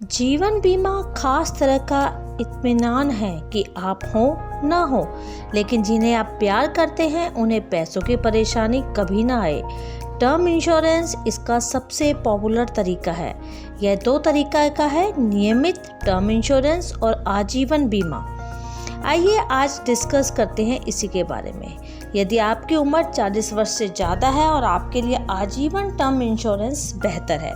जीवन बीमा खास तरह का इत्मीनान है कि आप हो ना हो, लेकिन जिन्हें आप प्यार करते हैं उन्हें पैसों की परेशानी कभी ना आए। टर्म इंश्योरेंस इसका सबसे पॉपुलर तरीका है। यह दो तरीका का है, नियमित टर्म इंश्योरेंस और आजीवन बीमा। आइए आज डिस्कस करते हैं इसी के बारे में। यदि आपकी उम्र 40 वर्ष से ज़्यादा है और आपके लिए आजीवन टर्म इंश्योरेंस बेहतर है।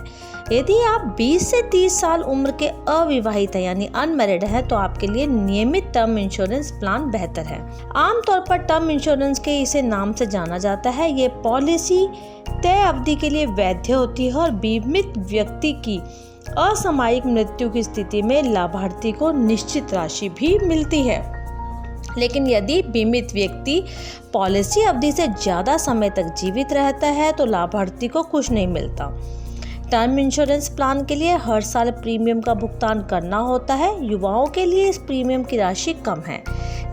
यदि आप 20 से 30 साल उम्र के अविवाहित हैं यानी अनमैरिड है तो आपके लिए नियमित टर्म इंश्योरेंस प्लान बेहतर है। आमतौर पर टर्म इंश्योरेंस के इसे नाम से जाना जाता है। ये पॉलिसी तय अवधि के लिए वैध होती है और बीमित व्यक्ति की असामयिक मृत्यु की स्थिति में लाभार्थी को निश्चित राशि भी मिलती है। लेकिन यदि बीमित व्यक्ति पॉलिसी अवधि से ज़्यादा समय तक जीवित रहता है तो लाभार्थी को कुछ नहीं मिलता। टर्म इंश्योरेंस प्लान के लिए हर साल प्रीमियम का भुगतान करना होता है। युवाओं के लिए इस प्रीमियम की राशि कम है,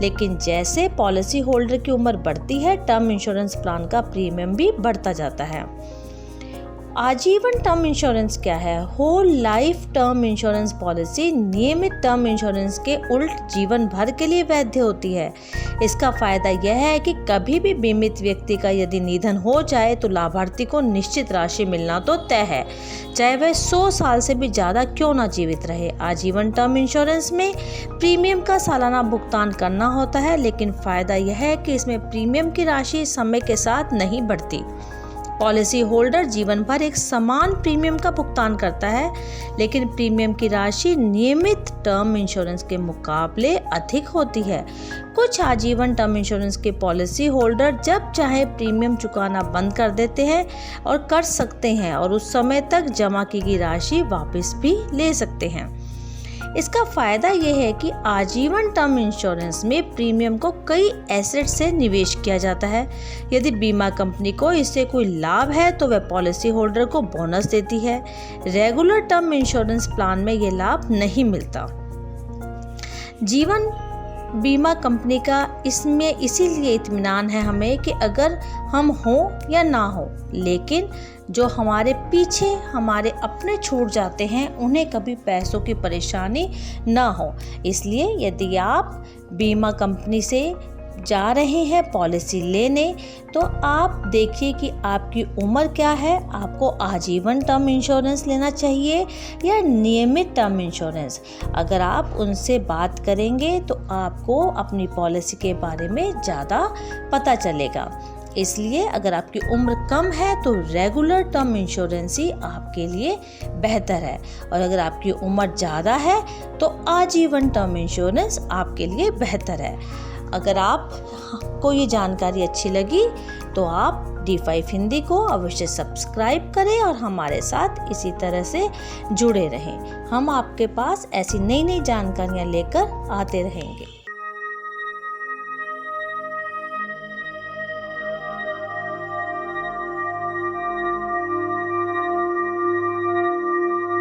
लेकिन जैसे पॉलिसी होल्डर की उम्र बढ़ती है टर्म इंश्योरेंस प्लान का प्रीमियम भी बढ़ता जाता है। आजीवन टर्म इंश्योरेंस क्या है? Whole life term insurance policy नियमित टर्म इंश्योरेंस के उल्ट जीवन भर के लिए वैध होती है। इसका फायदा यह है कि कभी भी बीमित व्यक्ति का यदि निधन हो जाए तो लाभार्थी को निश्चित राशि मिलना तो तय है, चाहे वह 100 साल से भी ज़्यादा क्यों ना जीवित रहे। आजीवन टर्म इंश्योरेंस में प्रीमियम का सालाना भुगतान करना होता है, लेकिन फ़ायदा यह है कि इसमें प्रीमियम की राशि समय के साथ नहीं बढ़ती। पॉलिसी होल्डर जीवन भर एक समान प्रीमियम का भुगतान करता है, लेकिन प्रीमियम की राशि नियमित टर्म इंश्योरेंस के मुकाबले अधिक होती है। कुछ आजीवन टर्म इंश्योरेंस के पॉलिसी होल्डर जब चाहे प्रीमियम चुकाना बंद कर देते हैं और कर सकते हैं और उस समय तक जमा की गई राशि वापस भी ले सकते हैं। इसका फायदा यह है कि आजीवन टर्म इंश्योरेंस में प्रीमियम को कई एसेट से निवेश किया जाता है। यदि बीमा कंपनी को इससे कोई लाभ है तो वह पॉलिसी होल्डर को बोनस देती है। रेगुलर टर्म इंश्योरेंस प्लान में यह लाभ नहीं मिलता। जीवन बीमा कंपनी का इसमें इसीलिए इत्मीनान है हमें कि अगर हम हो या ना हो, लेकिन जो हमारे पीछे हमारे अपने छूट जाते हैं उन्हें कभी पैसों की परेशानी ना हो। इसलिए यदि आप बीमा कंपनी से जा रहे हैं पॉलिसी लेने तो आप देखिए कि आपकी उम्र क्या है, आपको आजीवन टर्म इंश्योरेंस लेना चाहिए या नियमित टर्म इंश्योरेंस। अगर आप उनसे बात करेंगे तो आपको अपनी पॉलिसी के बारे में ज़्यादा पता चलेगा। इसलिए अगर आपकी उम्र कम है तो रेगुलर टर्म इंश्योरेंस ही आपके लिए बेहतर है, और अगर आपकी उम्र ज़्यादा है तो आजीवन टर्म इंश्योरेंस आपके लिए बेहतर है। अगर आपको ये जानकारी अच्छी लगी तो आप D5 हिंदी को अवश्य सब्सक्राइब करें और हमारे साथ इसी तरह से जुड़े रहें। हम आपके पास ऐसी नई नई जानकारियाँ लेकर आते रहेंगे।